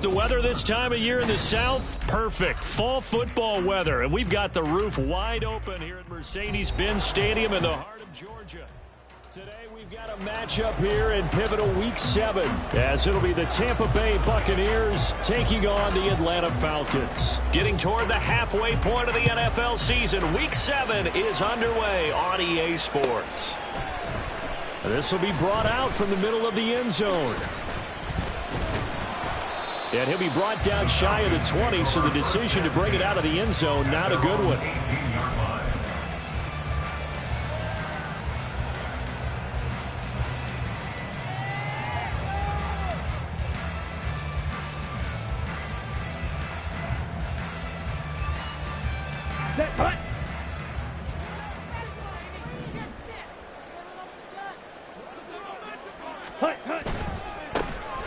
The weather this time of year in the South, perfect. Fall football weather, and we've got the roof wide open here at Mercedes-Benz Stadium in the heart of Georgia. Today we've got a matchup here in pivotal Week 7, as it'll be the Tampa Bay Buccaneers taking on the Atlanta Falcons. Getting toward the halfway point of the NFL season, Week 7 is underway on EA Sports. This will be brought out from the middle of the end zone. And he'll be brought down shy of the 20, so the decision to bring it out of the end zone, not a good one.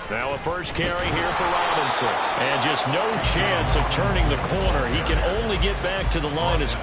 Now a first carry here for Robinson. And just no chance of turning the corner. He can only get back to the line as...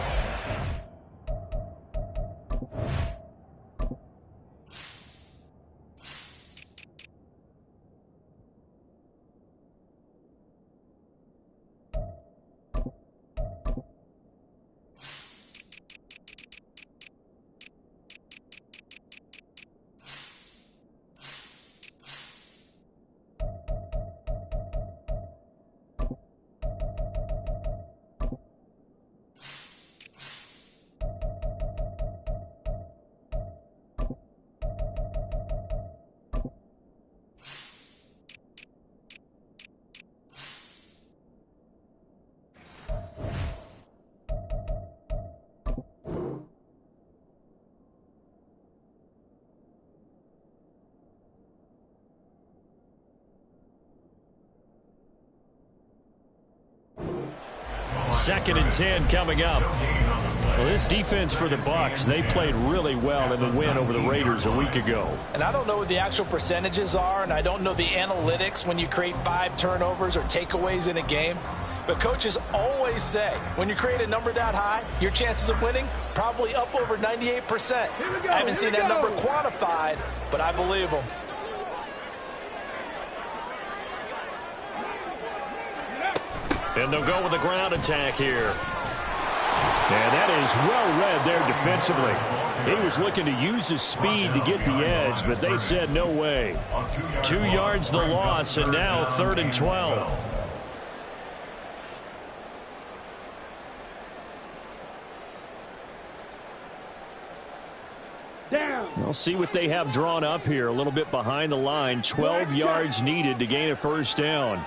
Second and 10 coming up. Well, this defense for the Bucs, they played really well in the win over the Raiders a week ago. And I don't know what the actual percentages are, and I don't know the analytics when you create 5 turnovers or takeaways in a game. But coaches always say, when you create a number that high, your chances of winning probably up over 98%. I haven't seen that number quantified, but I believe them. And they'll go with the ground attack here. And that is well read there defensively. He was looking to use his speed to get the edge, but they said no way. 2 yards the loss, and now 3rd and 12. We'll see what they have drawn up here. A little bit behind the line. 12 yards needed to gain a first down.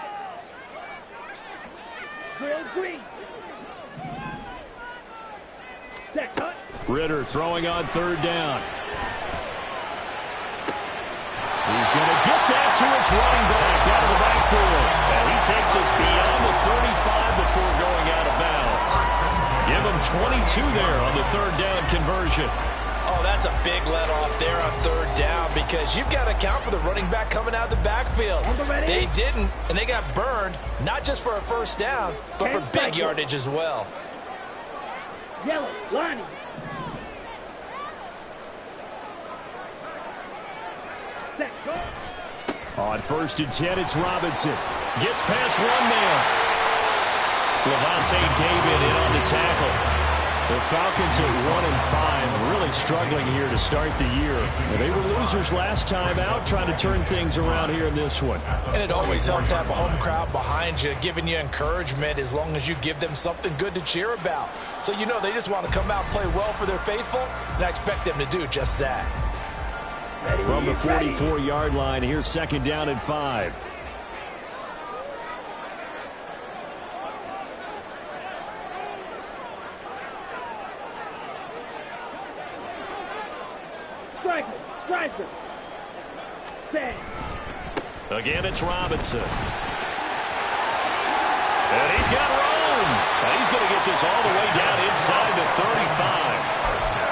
Ritter throwing on 3rd down. He's going to get that to his running back out of the backfield. And he takes us beyond the 35 before going out of bounds. Give him 22 there on the 3rd down conversion. Oh, that's a big let off there on 3rd down, because you've got to account for the running back coming out of the backfield. They didn't, and they got burned, not just for a first down, but for big yardage as well. Yellow, lining. On 1st and 10, it's Robinson. Gets past one man. Levante David in on the tackle. The Falcons at 1-5, really struggling here to start the year. They were losers last time out, trying to turn things around here in this one. And it always helps to have a home crowd behind you, giving you encouragement as long as you give them something good to cheer about. So you know they just want to come out and play well for their faithful, and I expect them to do just that. From the 44-yard line, here's 2nd down and 5. Striker. Again, it's Robinson. And he's got room. And he's going to get this all the way down inside the 35.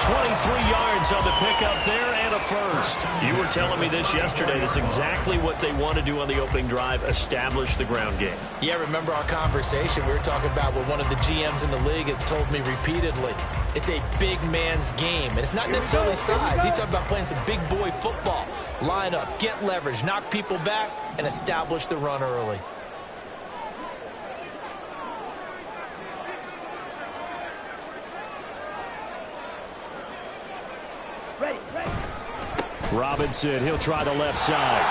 23 yards on the pickup there and a first. You were telling me this yesterday. That's exactly what they want to do on the opening drive, establish the ground game. Yeah, remember our conversation. We were talking about what one of the GMs in the league has told me repeatedly. It's a big man's game, and it's not necessarily size. He's talking about playing some big boy football. Line up, get leverage, knock people back, and establish the run early. Robinson, he'll try the left side.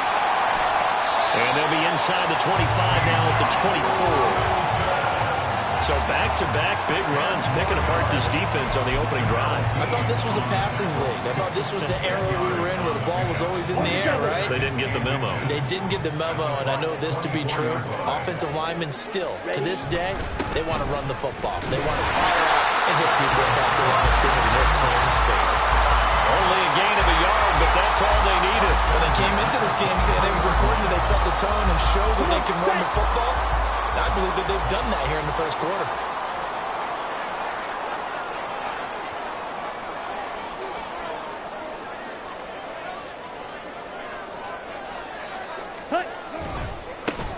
And they'll be inside the 25 now at the 24. So back-to-back big runs, picking apart this defense on the opening drive. I thought this was a passing league. I thought this was the era we were in where the ball was always in the air, right? They didn't get the memo. They didn't get the memo, and I know this to be true. Offensive linemen still, to this day, they want to run the football. They want to fire out and hit people across the line of scrimmage, and they're clearing space. Only a gain of a yard, but that's all they needed. Well, they came into this game saying it was important that they set the tone and show that they can run the football. I believe that they've done that here in the first quarter.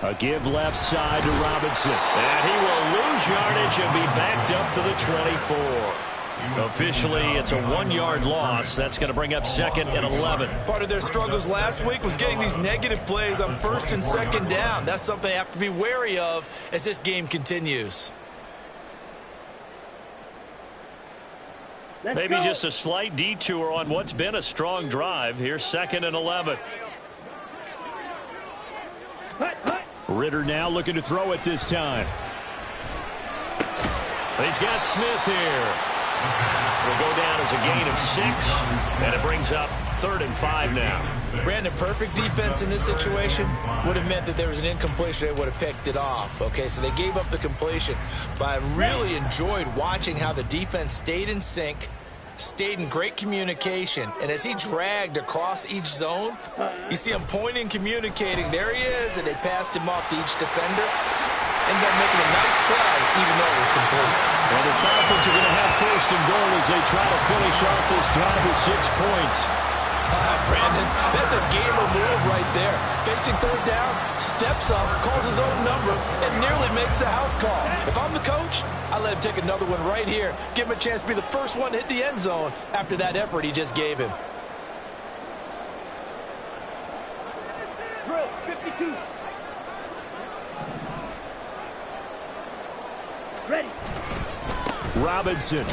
A give left side to Robinson. And he will lose yardage and be backed up to the 24. Officially, it's a 1-yard loss. That's going to bring up 2nd and 11. Part of their struggles last week was getting these negative plays on 1st and 2nd down. That's something they have to be wary of as this game continues. Maybe just a slight detour on what's been a strong drive. Here's 2nd and 11. Ritter now looking to throw it this time. He's got Smith here. Will go down as a gain of 6, and it brings up 3rd and 5 now. Brandon, perfect defense in this situation would have meant that there was an incompletion. They would have picked it off. Okay, so they gave up the completion. But I really enjoyed watching how the defense stayed in sync, stayed in great communication, and as he dragged across each zone, you see him pointing, communicating. There he is, and they passed him off to each defender. Ended up making a nice play, even though it was complete. Well, the Falcons are going to have 1st and goal as they try to finish off this drive with 6 points. Brandon, that's a gamer move right there. Facing 3rd down, steps up, calls his own number, and nearly makes the house call. If I'm the coach, I let him take another one right here. Give him a chance to be the first one to hit the end zone after that effort he just gave him. Drill, 52. Ready. Robinson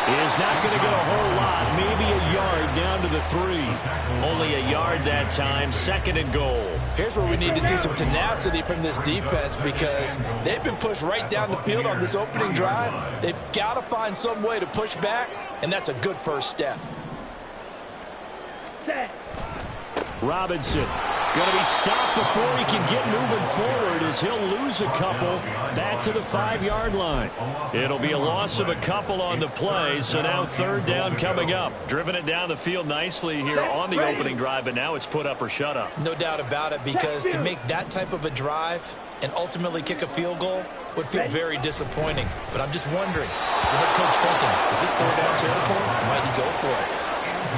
is not going to get a whole lot, maybe a yard down to the 3. Only a yard that time, 2nd and goal. Here's where we need to see some tenacity from this defense because they've been pushed right down the field on this opening drive. They've got to find some way to push back, and that's a good first step. Set. Robinson going to be stopped before he can get moving forward as he'll lose a couple back to the 5-yard line. It'll be a loss of a couple on the play, so now 3rd down coming up. Driven it down the field nicely here on the opening drive, but now it's put up or shut up. No doubt about it, because to make that type of a drive and ultimately kick a field goal would feel very disappointing. But I'm just wondering, is the head coach thinking, is this 4th down territory? Or might he go for it?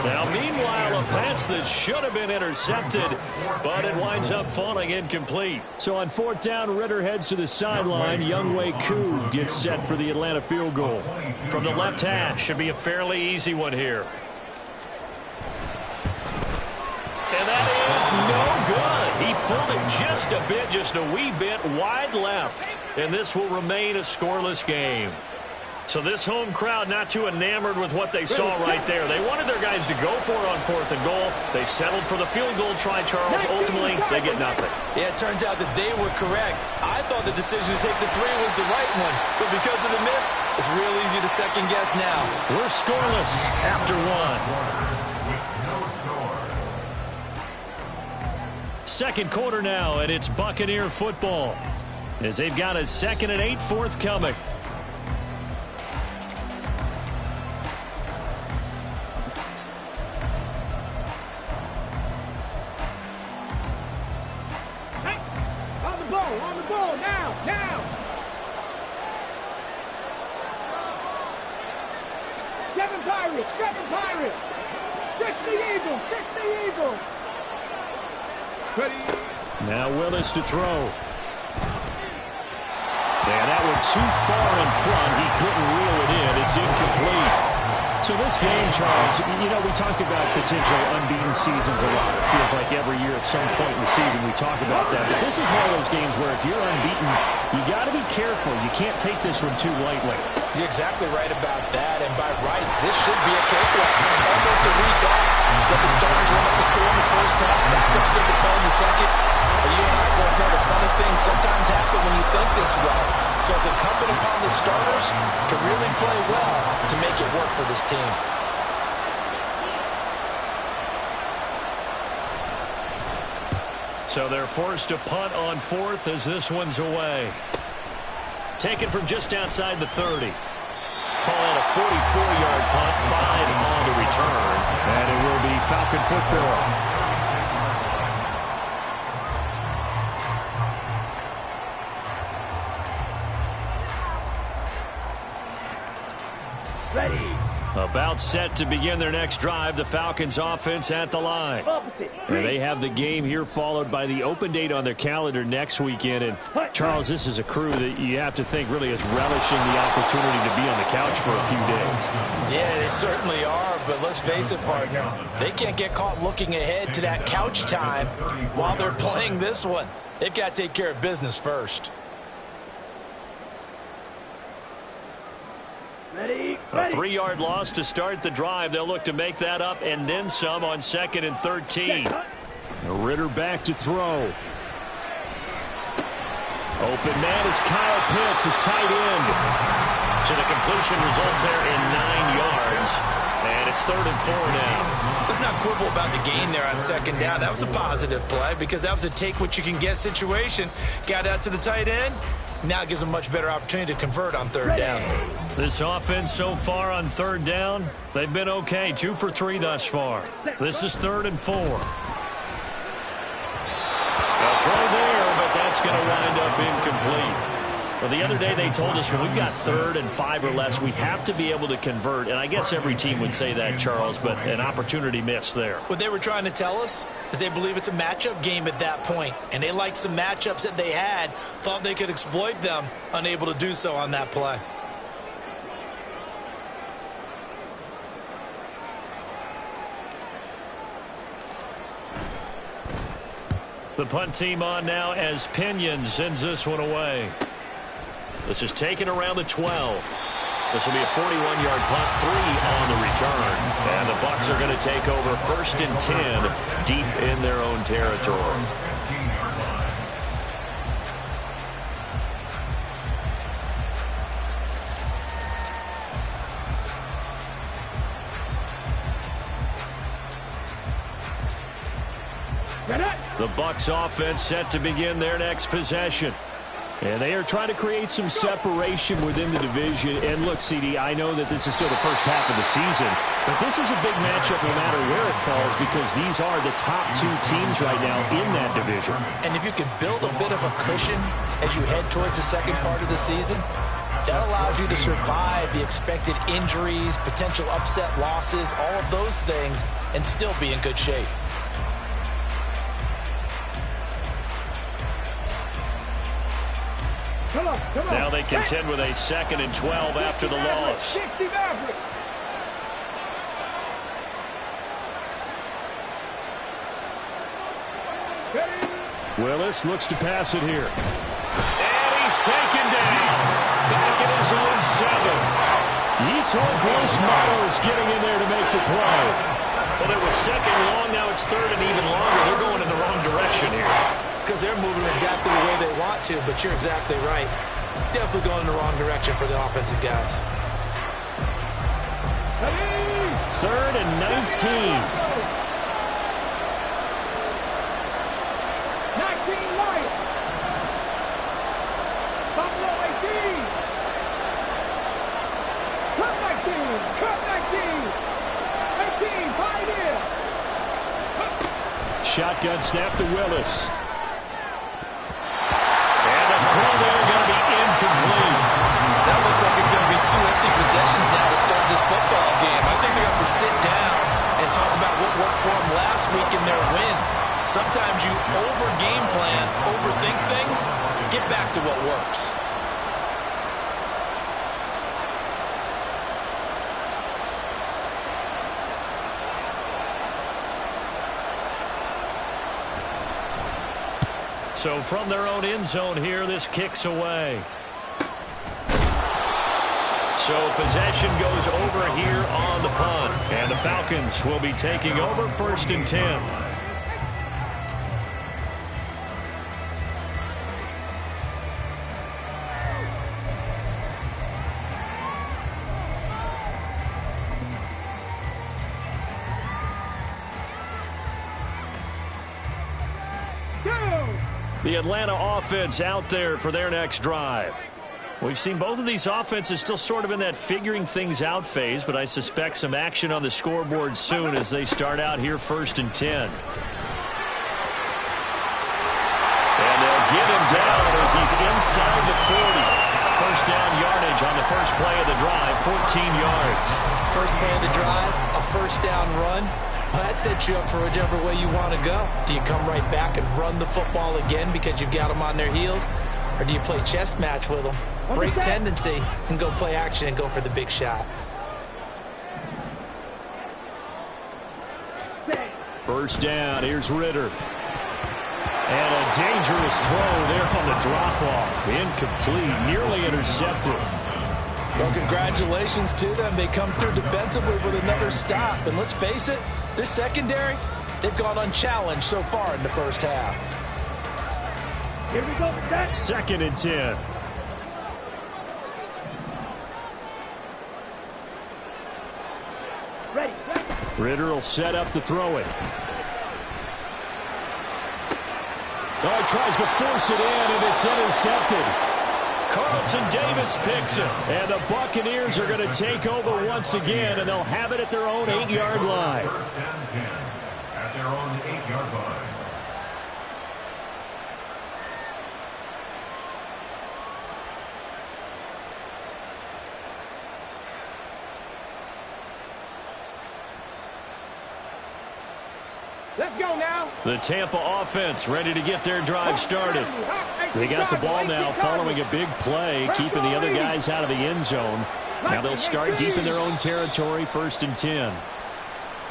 Now, meanwhile, a pass that should have been intercepted, but it winds up falling incomplete. So on 4th down, Ritter heads to the sideline. Younghoe Koo gets set for the Atlanta field goal. From the left hash, should be a fairly easy one here. And that is no good. He pulled it just a bit, just a wee bit wide left. And this will remain a scoreless game. So this home crowd not too enamored with what they saw right there. They wanted their guys to go for it on 4th and goal. They settled for the field goal try, Charles. Ultimately, they get nothing. Yeah, it turns out that they were correct. I thought the decision to take the 3 was the right one. But because of the miss, it's real easy to second guess now. We're scoreless after 1. Second quarter now, and it's Buccaneer football as they've got a 2nd and 8 forthcoming. On the ball, now! Seven Pirates! 60 Eagles! Ready. Now Willis to throw. Yeah, that one too far in front. He couldn't reel it in. It's incomplete. So this game, Charles, you know, we talk about potential unbeaten seasons a lot. It feels like every year at some point in the season we talk about that. But this is one of those games where if you're unbeaten, you got to be careful. You can't take this one too lightly. You're exactly right about that. And by rights, this should be a cakewalk. Almost a week off. But the starters run up the score in the first half. Backups get the play in the second. But you and I both know the funny things sometimes happen when you think this way. So it's incumbent upon the starters to really play well to make it work for this team. So they're forced to punt on fourth as this one's away. Taken from just outside the 30. Call it a 44-yard punt, 5 on the return. And it will be Falcon football. Ready. About set to begin their next drive, the Falcons offense at the line. And they have the game here followed by the open date on their calendar next weekend. And Charles, this is a crew that you have to think really is relishing the opportunity to be on the couch for a few days. Yeah, they certainly are, but let's face it, partner. They can't get caught looking ahead to that couch time while they're playing this one. They've got to take care of business first. Ready. A 3-yard loss to start the drive. They'll look to make that up and then some on 2nd and 13. Ritter back to throw. Open man is Kyle Pitts, his tight end. So the completion results there in 9 yards. And it's 3rd and 4 now. Let's not quibble about the gain there on 2nd down. That was a positive play because that was a take-what-you-can-get situation. Got out to the tight end. Now it gives them a much better opportunity to convert on 3rd down. This offense so far on 3rd down, they've been okay. 2 for 3 thus far. This is 3rd and 4. A throw there, but that's going to wind up incomplete. Well, the other day they told us when we've got 3rd and 5 or less, we have to be able to convert. And I guess every team would say that, Charles, but an opportunity missed there. What they were trying to tell us is they believe it's a matchup game at that point. And they liked some matchups that they had, thought they could exploit them, unable to do so on that play. The punt team on now as Pinion sends this one away. This is taken around the 12. This will be a 41-yard punt, 3 on the return. And the Bucs are going to take over 1st and 10 deep in their own territory. The Bucs offense set to begin their next possession. And they are trying to create some separation within the division. And look, CD, I know that this is still the first half of the season, but this is a big matchup no matter where it falls because these are the top 2 teams right now in that division. And if you can build a bit of a cushion as you head towards the second part of the season, that allows you to survive the expected injuries, potential upset losses, all of those things, and still be in good shape. Come on. Now they contend with a 2nd and 12 after the loss. Willis looks to pass it here. And he's taken down. Back at his own 7. Yetur Gross-Matos getting in there to make the play. Well, it was 2nd long. Now it's 3rd and even longer. They're going in the wrong direction here. Because they're moving exactly the way they want to, but you're exactly right. Definitely going in the wrong direction for the offensive guys. 3rd and 19. 19 Lions. Buffalo 18. Cut 19. 18, Pioneer. Shotgun snap to Willis. And the throw there going to be incomplete. That looks like it's going to be 2 empty possessions now to start this football game. I think they're going to have to sit down and talk about what worked for them last week in their win. Sometimes you over-game plan, overthink things, get back to what works. So from their own end zone here, this kicks away. So possession goes over here on the punt. And the Falcons will be taking over 1st and 10. The Atlanta offense out there for their next drive. We've seen both of these offenses still sort of in that figuring things out phase, but I suspect some action on the scoreboard soon as they start out here 1st and 10. And they'll get him down as he's inside the 40. First down yardage on the first play of the drive, 14 yards. First play of the drive, a first down run. Well, that sets you up for whichever way you want to go. Do you come right back and run the football again because you've got them on their heels? Or do you play chess match with them, break tendency, and go play action and go for the big shot? First down, here's Ritter. And a dangerous throw there on the drop-off. Incomplete, nearly intercepted. Well, congratulations to them. They come through defensively with another stop. And let's face it, this secondary, they've gone unchallenged so far in the first half. Here we go. 2nd and 10. Ready. Ritter will set up to throw it. Oh, he tries to force it in, and it's intercepted. Carlton Davis picks it. And the Buccaneers are going to take over once again, and they'll have it at their own 8-yard line. 1st and 10 at their own 8-yard line. Let's go now. The Tampa offense ready to get their drive started. They got the ball now following a big play, keeping the other guys out of the end zone. Now they'll start deep in their own territory, 1st and 10.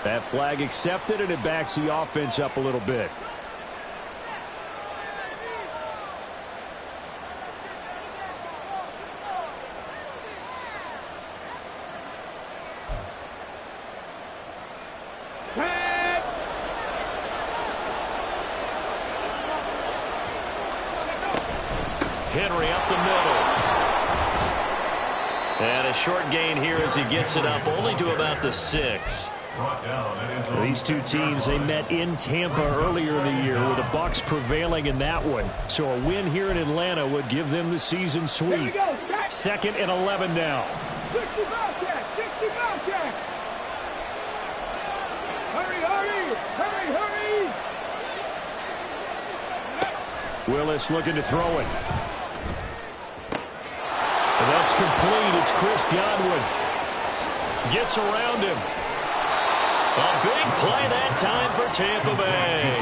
That flag accepted, and it backs the offense up a little bit. Henry up the middle. And a short gain here as he gets it up only to about the 6. These two teams, they met in Tampa earlier in the year with the Bucs prevailing in that one. So a win here in Atlanta would give them the season sweep. 2nd and 11 now. 60 Bobcats. 60 Bobcats. Hurry. Willis looking to throw it. And that's complete. It's Chris Godwin. Gets around him. A big play that time for Tampa Bay.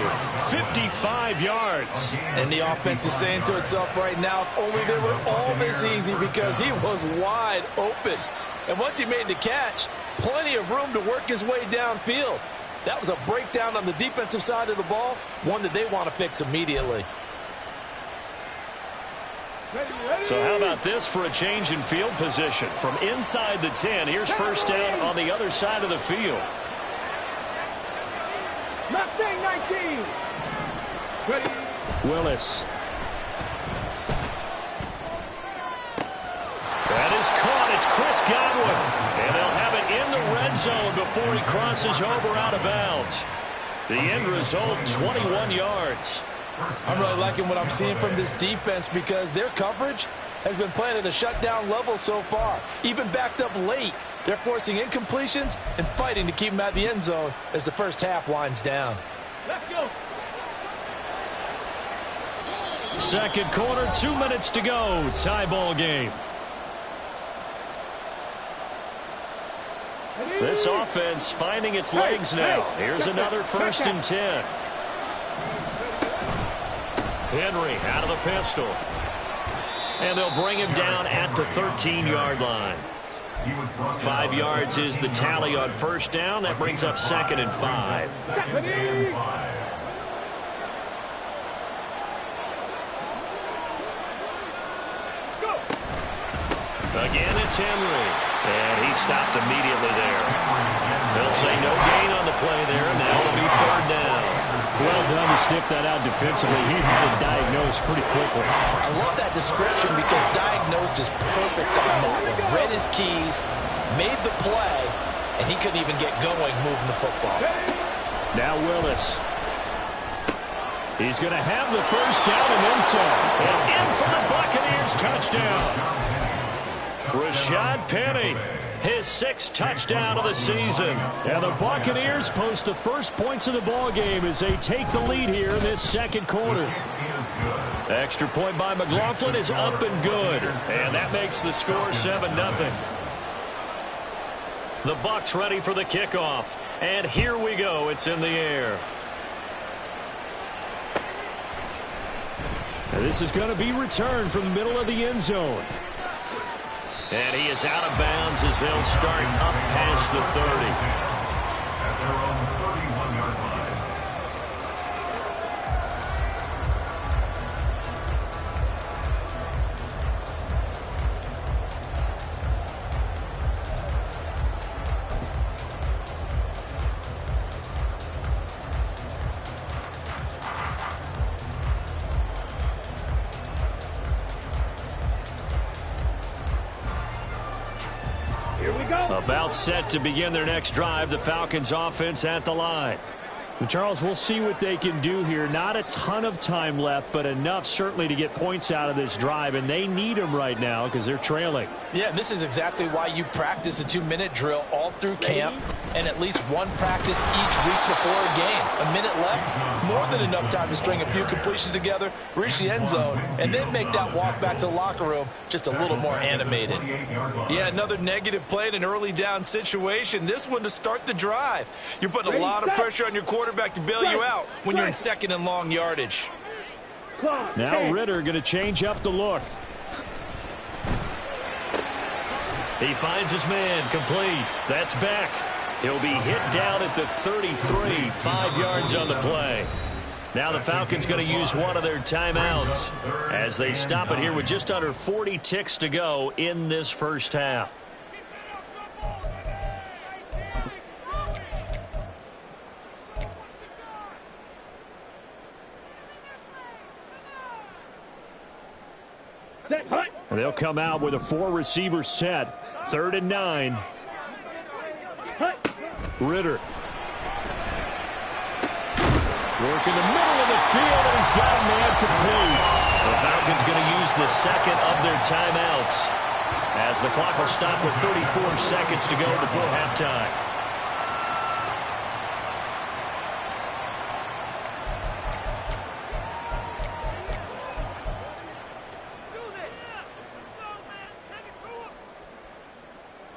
55 yards. And the offense is saying to itself right now, if only they were all this easy, because he was wide open. And once he made the catch, plenty of room to work his way downfield. That was a breakdown on the defensive side of the ball, one that they want to fix immediately. So how about this for a change in field position? From inside the 10, here's first down on the other side of the field. Mustang 19. Ready. Willis. That is caught. It's Chris Godwin. And they'll have it in the red zone before he crosses over out of bounds. The end result, 21 yards. I'm really liking what I'm seeing from this defense because their coverage has been playing at a shutdown level so far. Even backed up late, they're forcing incompletions and fighting to keep them out of the end zone as the first half winds down. Let's go. Second quarter, 2 minutes to go. Tie ball game. This offense finding its legs now. Here's another 1st and 10. Henry out of the pistol. And they'll bring him down at the 13-yard line. 5 yards is the tally on first down. That brings up 2nd and 5. Again, it's Henry. And he stopped immediately there. They'll say no gain on the play there. Now it'll be third down. Well done to sniff that out defensively. He had it diagnosed pretty quickly. I love that description because diagnosed is perfect on that one. Read his keys, made the play, and he couldn't even get going moving the football. Now Willis. He's going to have the first down and then some. And in for the Buccaneers touchdown. Rashad Penny, his 6th touchdown of the season. And the Buccaneers post the first points of the ball game as they take the lead here in this second quarter. Extra point by McLaughlin is up and good. And that makes the score 7-0. The Bucs ready for the kickoff. And here we go. It's in the air. And this is going to be returned from the middle of the end zone. And he is out of bounds as they'll start up past the 30. At their own 31-yard line. About set to begin their next drive. The Falcons offense at the line. And Charles, we'll see what they can do here. Not a ton of time left, but enough certainly to get points out of this drive, and they need them right now because they're trailing. Yeah, and this is exactly why you practice a 2-minute drill all through camp and at least one practice each week before a game. A minute left, more than enough time to string a few completions together, reach the end zone, and then make that walk back to the locker room just a little more animated. Yeah, another negative play in an early down situation. This one to start the drive. You're putting a lot of pressure on your quarterback to bail you out when you're in second and long yardage. Now Ritter going to change up the look. He finds his man complete. That's back. He'll be hit down at the 33, 5 yards on the play. Now the Falcons going to use one of their timeouts as they stop it here with just under 40 ticks to go in this first half. They'll come out with a 4-receiver set. 3rd and 9. Ritter. Working the middle of the field, and he's got a man complete. The Falcons going to use the second of their timeouts as the clock will stop with 34 seconds to go before halftime.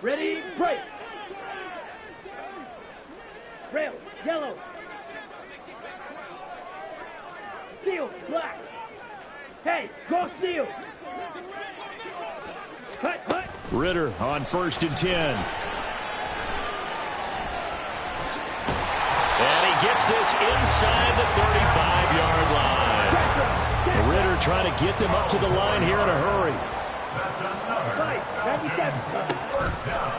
Ready, break. Rail, yellow. Seal, black. Hey, go seal. Cut. Ritter on 1st and 10. And he gets this inside the 35-yard line. Ritter trying to get them up to the line here in a hurry.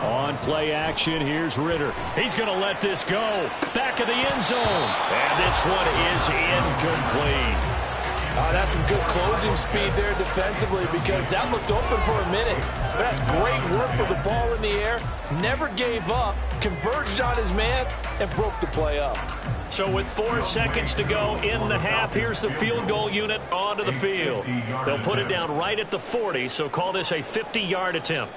On play action, here's Ritter. He's going to let this go. Back of the end zone. And this one is incomplete. That's some good closing speed there defensively because that looked open for a minute. But that's great work with the ball in the air. Never gave up, converged on his man, and broke the play up. So with 4 seconds to go in the half, here's the field goal unit onto the field. They'll put it down right at the 40, so call this a 50-yard attempt.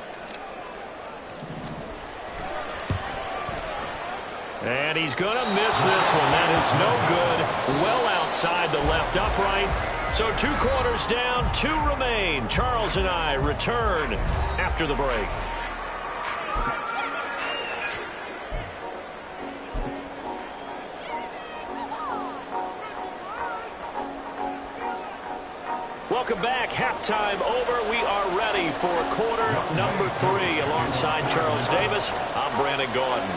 And he's going to miss this one. That is no good. Well outside the left upright. So 2 quarters down, 2 remain. Charles and I return after the break. Welcome back. Halftime over. We are ready for quarter number 3. Alongside Charles Davis, I'm Brandon Gordon.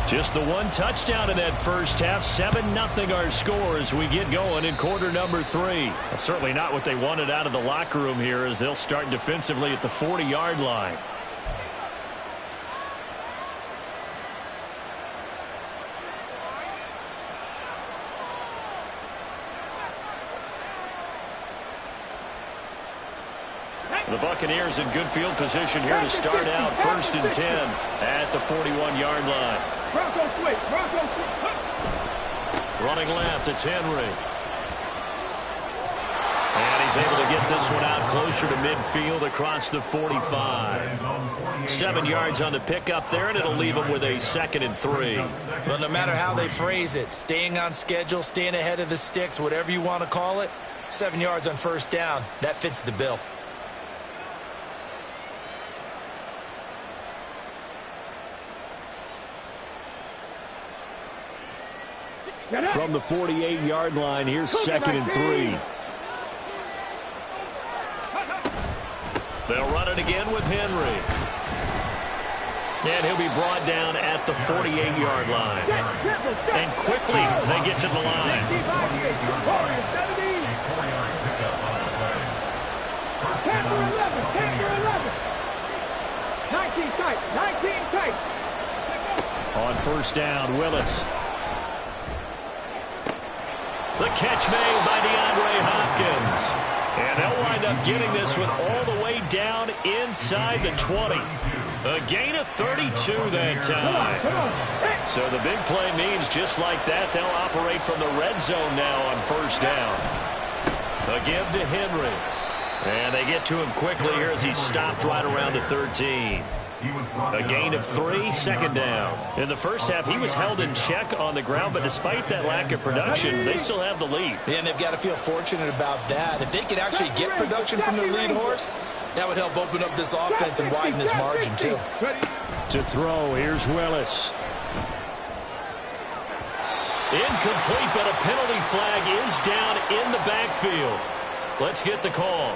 Just the one touchdown in that first half. 7-0 our score as we get going in quarter number 3. Well, certainly not what they wanted out of the locker room here as they'll start defensively at the 40-yard line. The Buccaneers in good field position here to start out 1st and 10 at the 41-yard line. Bronco switch. Bronco switch. Running left, it's Henry. And he's able to get this one out closer to midfield across the 45. 7 yards on the pickup there, and it'll leave him with a 2nd and 3. Well, no matter how they phrase it, staying on schedule, staying ahead of the sticks, whatever you want to call it, 7 yards on 1st down, that fits the bill. From the 48-yard line, here's 2nd and 3. They'll run it again with Henry. And he'll be brought down at the 48-yard line. And quickly they get to the line. Tamper 11. 19 tight. 19 tight. On 1st down, Willis. The catch made by DeAndre Hopkins. And they'll wind up getting this one all the way down inside the 20. A gain of 32 that time. So the big play means just like that, they'll operate from the red zone now on 1st down. A give to Henry. And they get to him quickly here as he's stopped right around the 13. A gain of 3, 2nd down. In the first half, he was held in check on the ground, but despite that lack of production, they still have the lead. Yeah, and they've got to feel fortunate about that. If they could actually get production from their lead horse, that would help open up this offense and widen this margin, too. To throw, here's Willis. Incomplete, but a penalty flag is down in the backfield. Let's get the call.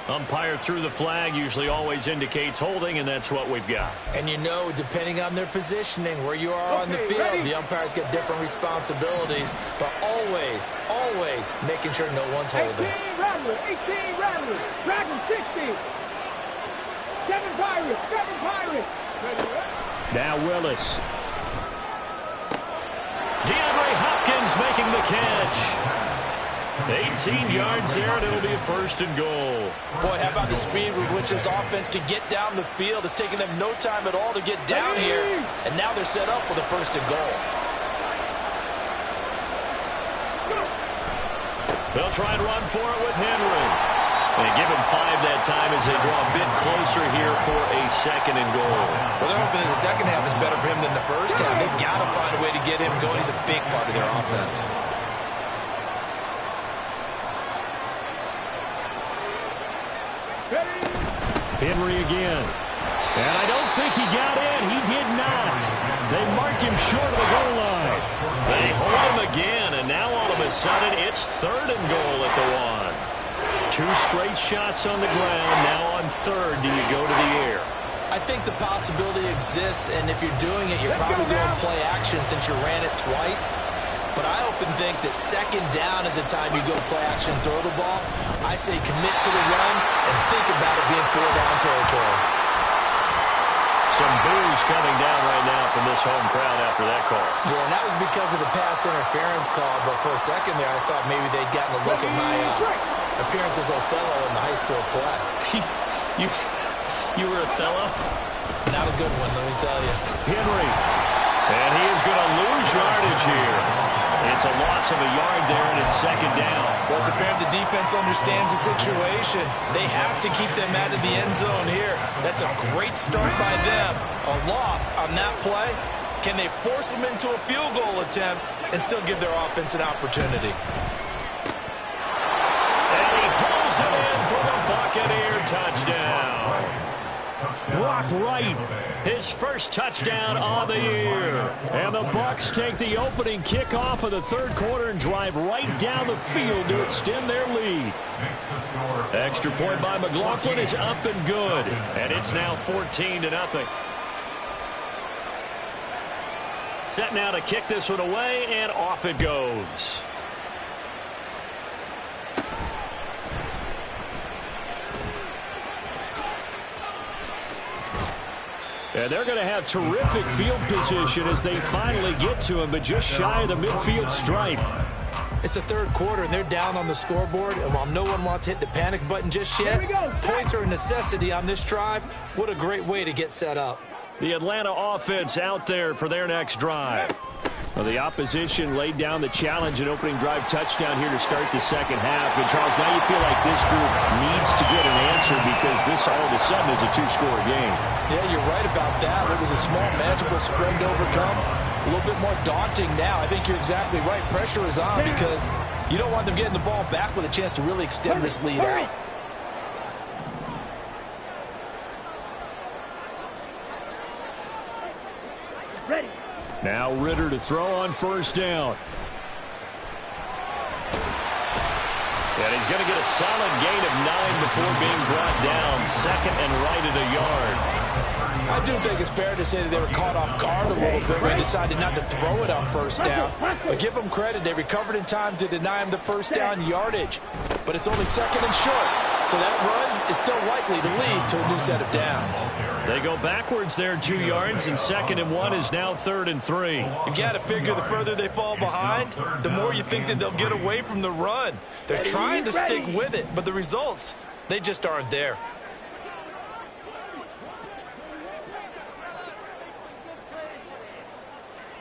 Umpire threw the flag, usually always indicates holding, and that's what we've got. And you know, depending on their positioning, where you are on the field, the umpire's got different responsibilities, but always, always making sure no one's holding. 18 Rattlers, Dragon 60. 7 Pirates. Now Willis. DeAndre Hopkins making the catch. 18 yards there, and it'll be a 1st and goal. Boy, how about the speed with which this offense can get down the field? It's taken them no time at all to get down here, and now they're set up with a 1st and goal. They'll try and run for it with Henry. They give him 5 that time as they draw a bit closer here for a 2nd and goal. Well, they're hoping that the second half is better for him than the first half. They've got to find a way to get him going. He's a big part of their offense. Henry again. And I don't think he got in. He did not. They mark him short of the goal line. They hold him again, and now all of a sudden it's 3rd and goal at the 1. 2 straight shots on the ground. Now on 3rd, do you go to the air? I think the possibility exists, and if you're doing it, you're probably going play action since you ran it twice. But I often think that 2nd down is the time you go play action and throw the ball. I say commit to the run and think about it being 4-down territory. Some boos coming down right now from this home crowd after that call. Yeah, and that was because of the pass interference call. But for a second there, I thought maybe they'd gotten a look at my appearance as Othello in the high school play. You were Othello? Not a good one, let me tell you. Henry. And he is going to lose yardage here. It's a loss of a yard there, and it's 2nd down. Well, it's apparent the defense understands the situation. They have to keep them out of the end zone here. That's a great start by them. A loss on that play. Can they force them into a field goal attempt and still give their offense an opportunity? And he pulls it in for the Buccaneer touchdown. Blocked right. His first touchdown on the year. And the Bucs take the opening kickoff of the 3rd quarter and drive right down the field to extend their lead. Extra point by McLaughlin is up and good. And it's now 14-0. Set now to kick this one away, and off it goes. And they're going to have terrific field position as they finally get to him, but just shy of the midfield stripe. It's the third quarter, and they're down on the scoreboard. And while no one wants to hit the panic button just yet, points are a necessity on this drive. What a great way to get set up. The Atlanta offense out there for their next drive. Well, the opposition laid down the challenge and opening drive touchdown here to start the second half. And, Charles, now you feel like this group needs to get an answer because this all of a sudden is a two-score game. Yeah, you're right about that. It was a small, manageable spread to overcome. A little bit more daunting now. I think you're exactly right. Pressure is on because you don't want them getting the ball back with a chance to really extend this lead out. Ready. Now Ritter to throw on first down. And he's going to get a solid gain of 9 before being brought down. Second and right at a yard. I do think it's fair to say that they were caught off guard a little bit when they decided not to throw it on first down. But give them credit. They recovered in time to deny him the first down yardage. But it's only second and short. So that run is still likely to lead to a new set of downs. They go backwards there 2 yards, and second and 1 is now 3rd and 3. You got to figure the further they fall behind, the more you think that they'll get away from the run. They're trying to stick with it, but the results, they just aren't there.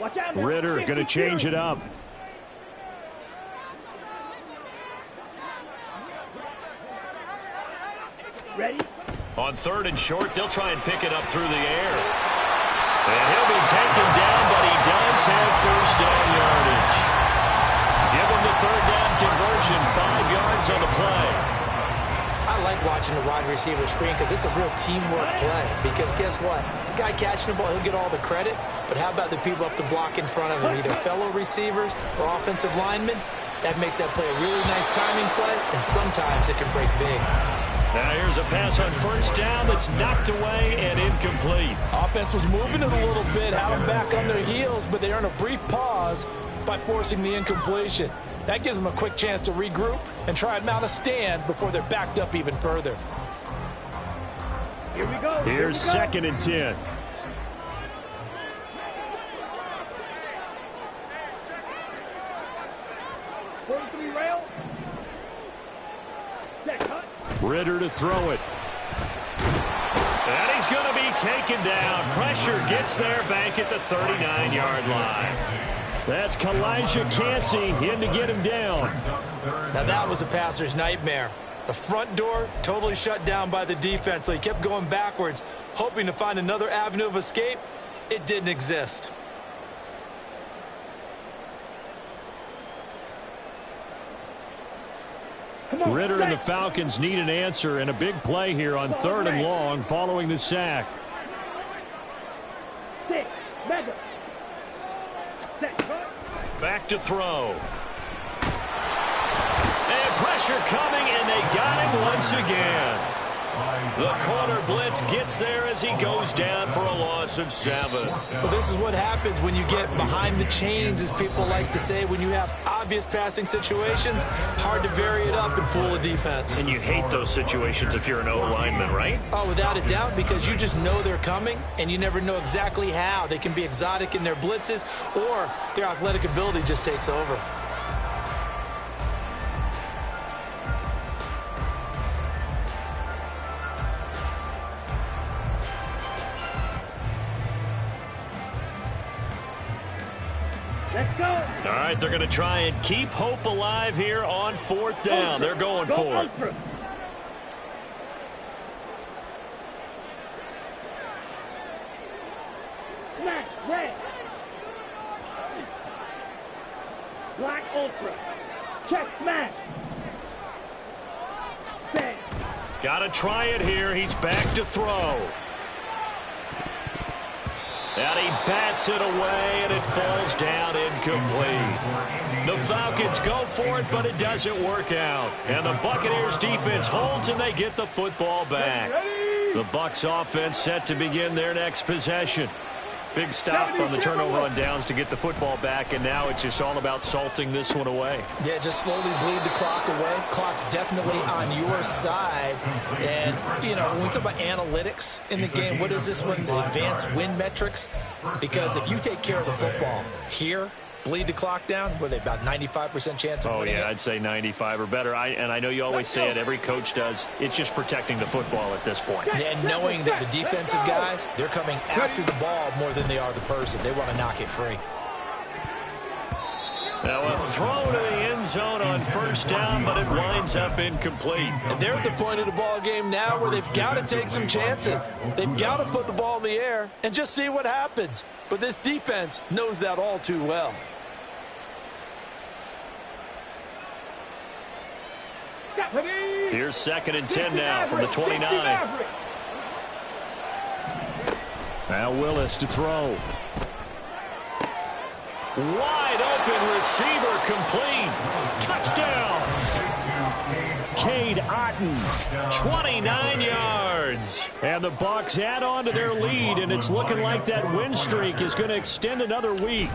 Watch out. Ritter going to change it up. Ready. On 3rd and short, they'll try and pick it up through the air. And he'll be taken down, but he does have first down yardage. Give him the 3rd down conversion, 5 yards on the play. I like watching the wide receiver screen because it's a real teamwork play. Because guess what? The guy catching the ball, he'll get all the credit. But how about the people up the block in front of him, either fellow receivers or offensive linemen? That makes that play a really nice timing play, and sometimes it can break big. Now here's a pass on first down that's knocked away and incomplete. Offense was moving it a little bit, had them back on their heels, but they earn a brief pause by forcing the incompletion. That gives them a quick chance to regroup and try and mount a stand before they're backed up even further. Here we go. Here's 2nd and 10. Rail. Set cut. Ritter to throw it. And he's going to be taken down. Pressure gets there back at the 39-yard line. That's Kalijah Cansey in to get him down. Now that was a passer's nightmare. The front door totally shut down by the defense, so he kept going backwards, hoping to find another avenue of escape. It didn't exist. Ritter and the Falcons need an answer, and a big play here on 3rd and long following the sack. 6. Mega. Set cut. Back to throw. And pressure coming, and they got him once again. The corner blitz gets there as he goes down for a loss of 7. Well, this is what happens when you get behind the chains, as people like to say. When you have obvious passing situations, hard to vary it up and fool a defense. And you hate those situations if you're an O-lineman, right? Oh, without a doubt, because you just know they're coming, and you never know exactly how. They can be exotic in their blitzes, or their athletic ability just takes over. Let's go. All right, they're going to try and keep hope alive here on 4th down. They're going for it. Smash. Red. Black ultra. Check smash. Bang. Got to try it here. He's back to throw. And he bats it away, and it falls down incomplete. The Falcons go for it, but it doesn't work out. And the Buccaneers defense holds, and they get the football back. The Bucs offense set to begin their next possession. Big stop on the turnover on downs to get the football back, and now it's just all about salting this one away. Yeah, just slowly bleed the clock away. Clock's definitely on your side. And, you know, when we talk about analytics in the game, what is this one? The advanced win metrics? Because if you take care of the football here, bleed the clock down, were they about 95% chance of winning it? I'd say 95 or better. And I know you always say it, every coach does. It's just protecting the football at this point. Yeah, and knowing that the defensive guys, they're coming after the ball more than they are the person. They want to knock it free. Now a throw to the end zone on first down, but it winds up incomplete. And they're at the point of the ball game now where they've got to take some chances. They've got to put the ball in the air and just see what happens. But this defense knows that all too well. Here's 2nd and 10 now from the 29. Now Willis to throw. Wide open receiver complete. Touchdown. Cade Otton, 29 yards. and the Bucs add on to their lead, and it's looking like that win streak is going to extend another week.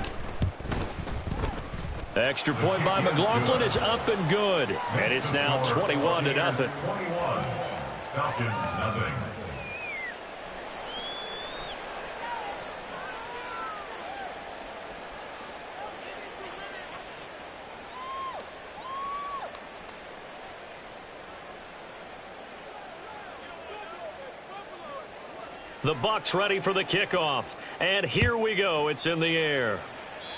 Extra point by McLaughlin is up and good. And it's now 21-0. 21. Falcons, nothing. The Bucs ready for the kickoff. And here we go. It's in the air.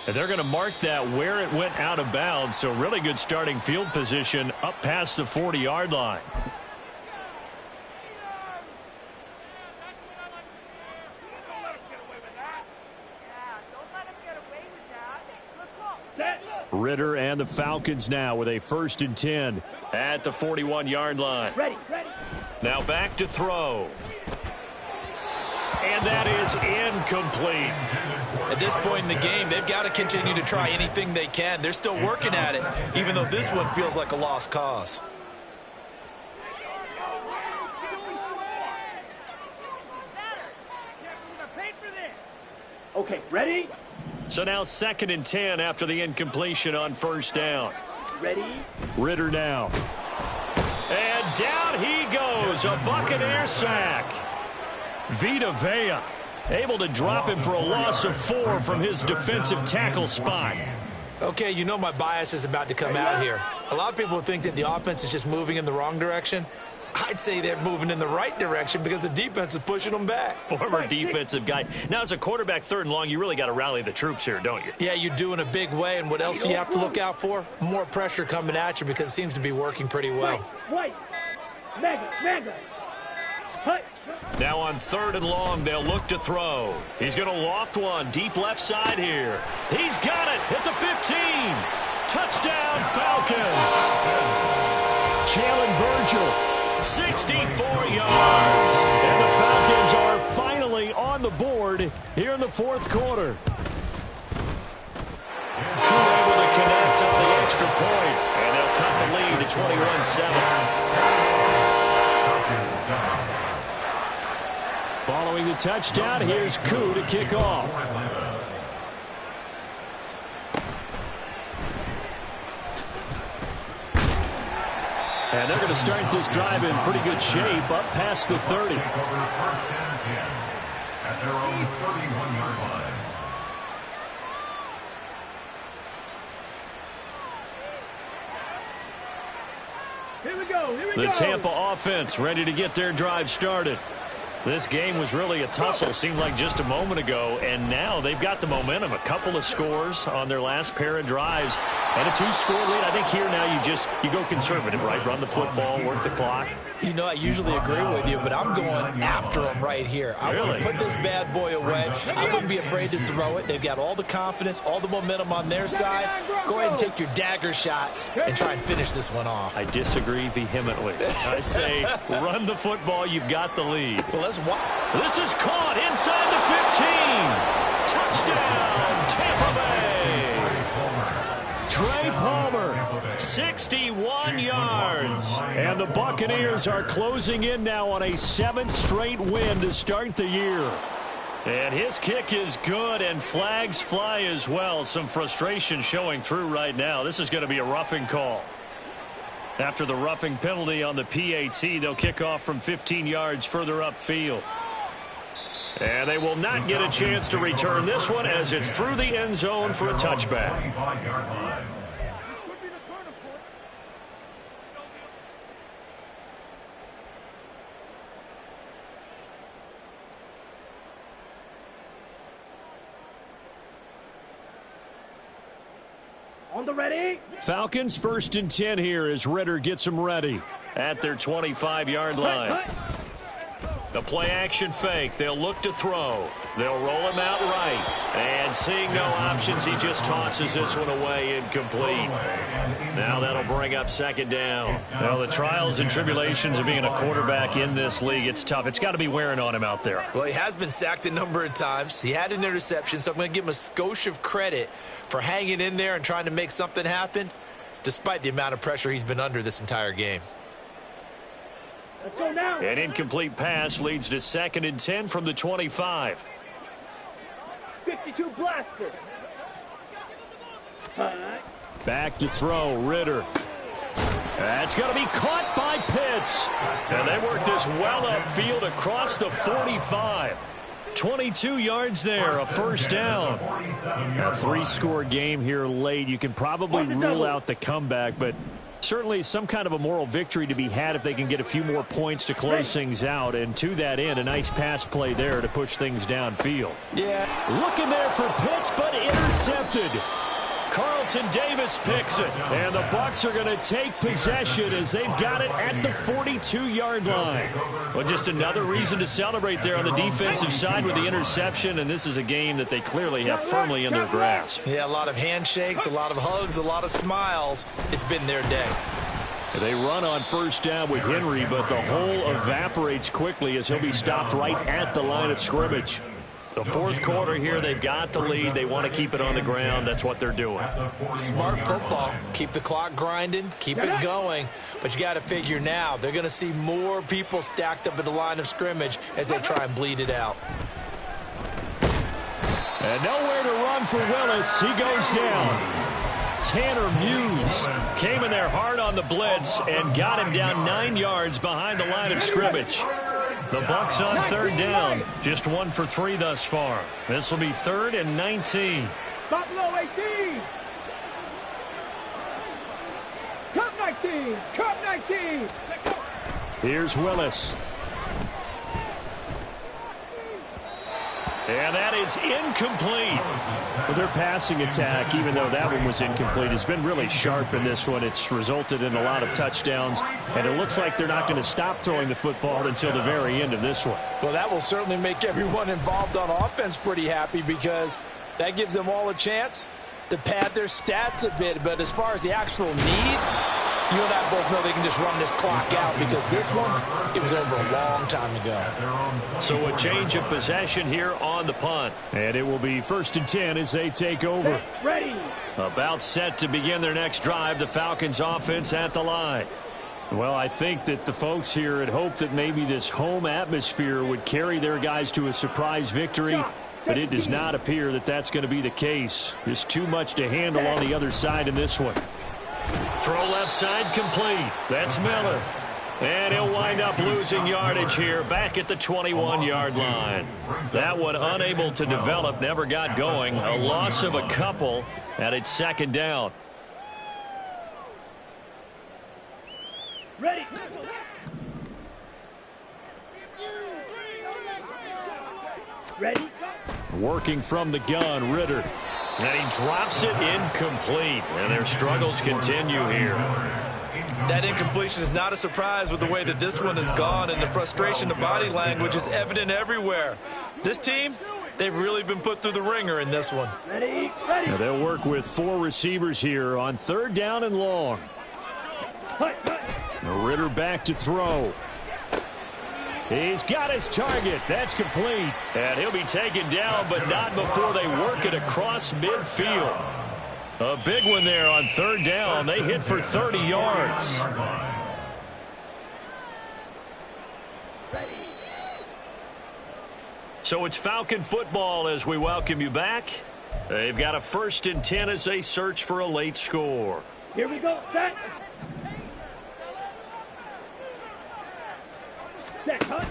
And they're going to mark that where it went out of bounds. So really good starting field position up past the 40-yard line. Ritter and the Falcons now with a 1st and 10 at the 41-yard line. Ready. Now back to throw. And that is incomplete. At this point in the game, they've got to continue to try anything they can. They're still working at it, even though this one feels like a lost cause. Okay, ready? So now 2nd and 10 after the incompletion on first down. Ready? Ritter now. And down he goes. A Buccaneer sack. Vita Vea able to drop him for a loss of 4 from his defensive tackle spot. Okay, you know my bias is about to come out here. A lot of people think that the offense is just moving in the wrong direction. I'd say they're moving in the right direction because the defense is pushing them back. Former defensive guy. Now, as a quarterback 3rd and long, you really got to rally the troops here, don't you? Yeah, you do in a big way. And what else do you have to look out for? More pressure coming at you because it seems to be working pretty well. White. Mega. Hut. Now on 3rd and long, they'll look to throw. He's going to loft one deep left side here. He's got it at the 15. Touchdown, Falcons. Jalen Virgil. 64 yards. And the Falcons are finally on the board here in the 4th quarter. Crew able to connect on the extra point. And they'll cut the lead to 21-7. Following the touchdown, here's Koo to kick off. And they're going to start this drive in pretty good shape up past the 30. Take over 1st and 10 at their own 31-yard line. Here we go. The Tampa offense ready to get their drive started. This game was really a tussle, seemed like just a moment ago, and now they've got the momentum. A couple of scores on their last pair of drives, and a 2-score lead. I think here now you go conservative, right? Run the football, work the clock. You know, I usually agree with you, but I'm going after them right here. I want to put this bad boy away. I wouldn't be afraid to throw it. They've got all the confidence, all the momentum on their side. Go ahead and take your dagger shots and try and finish this one off. I disagree vehemently. I say run the football. You've got the lead. Well, let's watch. This is caught inside the 15. Touchdown, Tampa Bay. Trey Palmer, 61 yards. and the Buccaneers are closing in now on a 7th straight win to start the year. And his kick is good, and flags fly as well. Some frustration showing through right now. This is going to be a roughing call. After the roughing penalty on the PAT, they'll kick off from 15 yards further upfield. And they will not get a chance to return this one as it's through the end zone for a touchback. On the ready. Falcons 1st and 10 here as Ritter gets them ready. At their 25-yard line. The play action fake. They'll look to throw. They'll roll him out right. And seeing no options, he just tosses this one away, incomplete. Now that'll bring up 2nd down. Well, the trials and tribulations of being a quarterback in this league, it's tough. It's got to be wearing on him out there. Well, he has been sacked a number of times. He had an interception, so I'm going to give him a skosh of credit for hanging in there and trying to make something happen, despite the amount of pressure he's been under this entire game. Let's go now. An incomplete pass leads to 2nd and 10 from the 25. 52 blaster. Back to throw, Ritter. That's going to be caught by Pitts. And they work this well upfield across the 45. 22 yards there, a 1st down. A 3-score game here late. You can probably rule out the comeback, but certainly some kind of a moral victory to be had if they can get a few more points to close things out. And to that end, a nice pass play there to push things downfield. Yeah. Looking there for Pitts, but intercepted. Carlton Davis picks it. And the Bucs are going to take possession as they've got it at the 42-yard line. Well, just another reason to celebrate there on the defensive side with the interception, and this is a game that they clearly have firmly in their grasp. Yeah, a lot of handshakes, a lot of hugs, a lot of smiles. It's been their day. They run on 1st down with Henry, but the hole evaporates quickly as he'll be stopped right at the line of scrimmage. The 4th quarter here, they've got the lead. They want to keep it on the ground. That's what they're doing. Smart football. Keep the clock grinding. Keep it going. But you got to figure now, they're going to see more people stacked up at the line of scrimmage as they try and bleed it out. And nowhere to run for Willis. He goes down. Tanner Muse came in there hard on the blitz and got him down 9 yards behind the line of scrimmage. The Bucs on 3rd down. Just 1 for 3 thus far. This will be 3rd and 19. Buffalo 18. Cup 19. Cup 19. Here's Willis. And that is incomplete. Well, their passing attack, even though that one was incomplete, has been really sharp in this one. It's resulted in a lot of touchdowns, and it looks like they're not going to stop throwing the football until the very end of this one. Well, that will certainly make everyone involved on offense pretty happy because that gives them all a chance to pad their stats a bit. But as far as the actual need, you and I both know they can just run this clock out because this one, it was over a long time ago. So a change of possession here on the punt. And it will be 1st and 10 as they take over. Ready. About set to begin their next drive, the Falcons offense at the line. Well, I think that the folks here had hoped that maybe this home atmosphere would carry their guys to a surprise victory, but it does not appear that that's going to be the case. There's too much to handle on the other side in this one. Throw left side complete. That's Miller. And he'll wind up losing yardage here back at the 21-yard line. That one unable to develop, never got going. A loss of a couple, and it's 2nd down. Ready. Ready. Working from the gun, Ritter. And he drops it incomplete. And their struggles continue here. That incompletion is not a surprise with the way that this one has gone, and the frustration, the body language is evident everywhere. This team, they've really been put through the ringer in this one. Ready. Ready. Now they'll work with 4 receivers here on 3rd down and long. Now Ritter back to throw. He's got his target. That's complete. And he'll be taken down, but not before they work it across midfield. A big one there on 3rd down. They hit for 30 yards. So it's Falcon football as we welcome you back. They've got a 1st and 10 as they search for a late score. Here we go. Set. Set. Cut.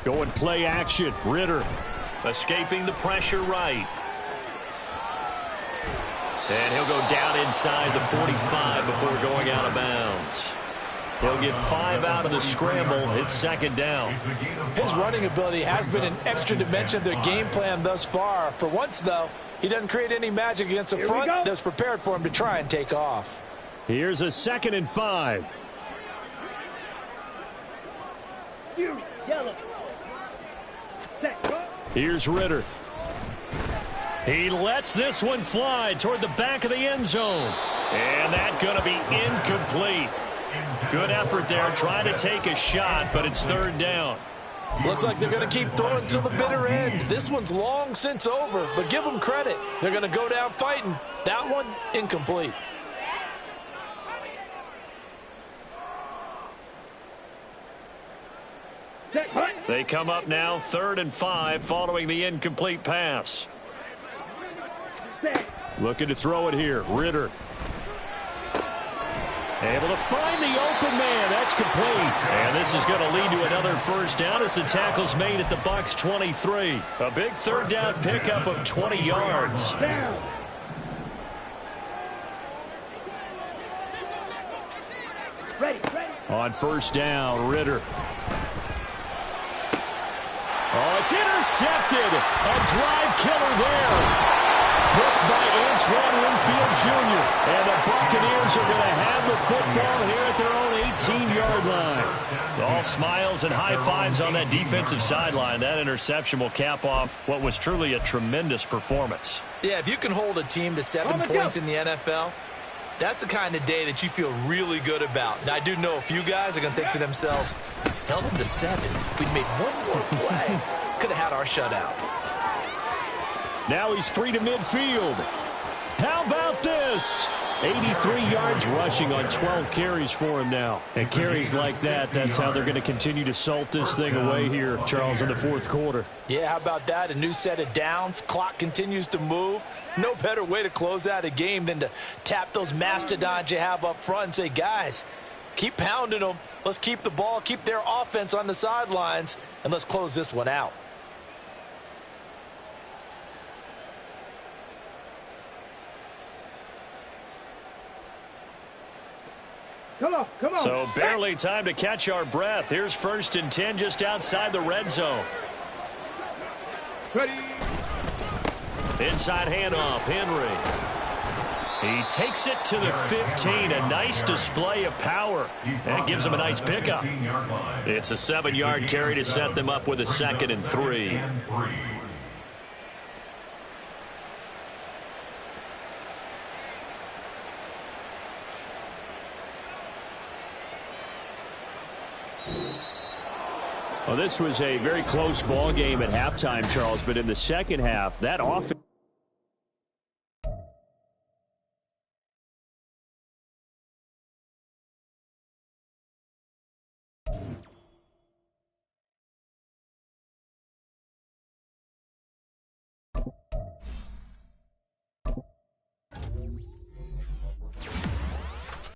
Going play action. Ritter escaping the pressure right. And he'll go down inside the 45 before going out of bounds. He'll get 5 out of the scramble. It's 2nd down. His running ability has been an extra dimension of their game plan thus far. For once, though, he doesn't create any magic against a front that's prepared for him to try and take off. Here's a 2nd and 5. Yellow. Set. Cut. Here's Ritter. He lets this one fly toward the back of the end zone. And that's going to be incomplete. Good effort there trying to take a shot, but it's 3rd down. Looks like they're going to keep throwing till the bitter end. This one's long since over, but give them credit. They're going to go down fighting. That one, incomplete. Set. Cut. They come up now 3rd and 5 following the incomplete pass. Set. Looking to throw it here. Ritter. Able to find the open man. That's complete. And this is going to lead to another 1st down as the tackle's made at the Bucs 23. A big 3rd down pickup of 20 yards. Down. Ready. Ready. On 1st down, Ritter. Oh, it's intercepted. A drive killer there. Picked by Antoine Winfield Jr. And the Buccaneers are going to have the football here at their own 18-yard line. All smiles and high fives on that defensive sideline. That interception will cap off what was truly a tremendous performance. Yeah, if you can hold a team to 7 points in the NFL, that's the kind of day that you feel really good about. And I do know a few guys are going to think to themselves, held them to 7. If we'd made one more play, could have had our shutout. Now he's free to midfield. How about this? 83 yards rushing on 12 carries for him now. And carries like that, that's how they're going to continue to salt this thing away here, Charles, in the 4th quarter. Yeah, how about that? A new set of downs. Clock continues to move. No better way to close out a game than to tap those mastodons you have up front and say, guys, keep pounding them. Let's keep the ball, keep their offense on the sidelines, and let's close this one out. Come on. Come on. So barely time to catch our breath. Here's 1st and 10 just outside the red zone. Ready. Inside handoff, Henry. He takes it to the 15. A nice display of power. And gives him a nice pickup. It's a 7-yard carry to set them up with a 2nd and 3. Well, this was a very close ball game at halftime, Charles, but in the 2nd half, that offense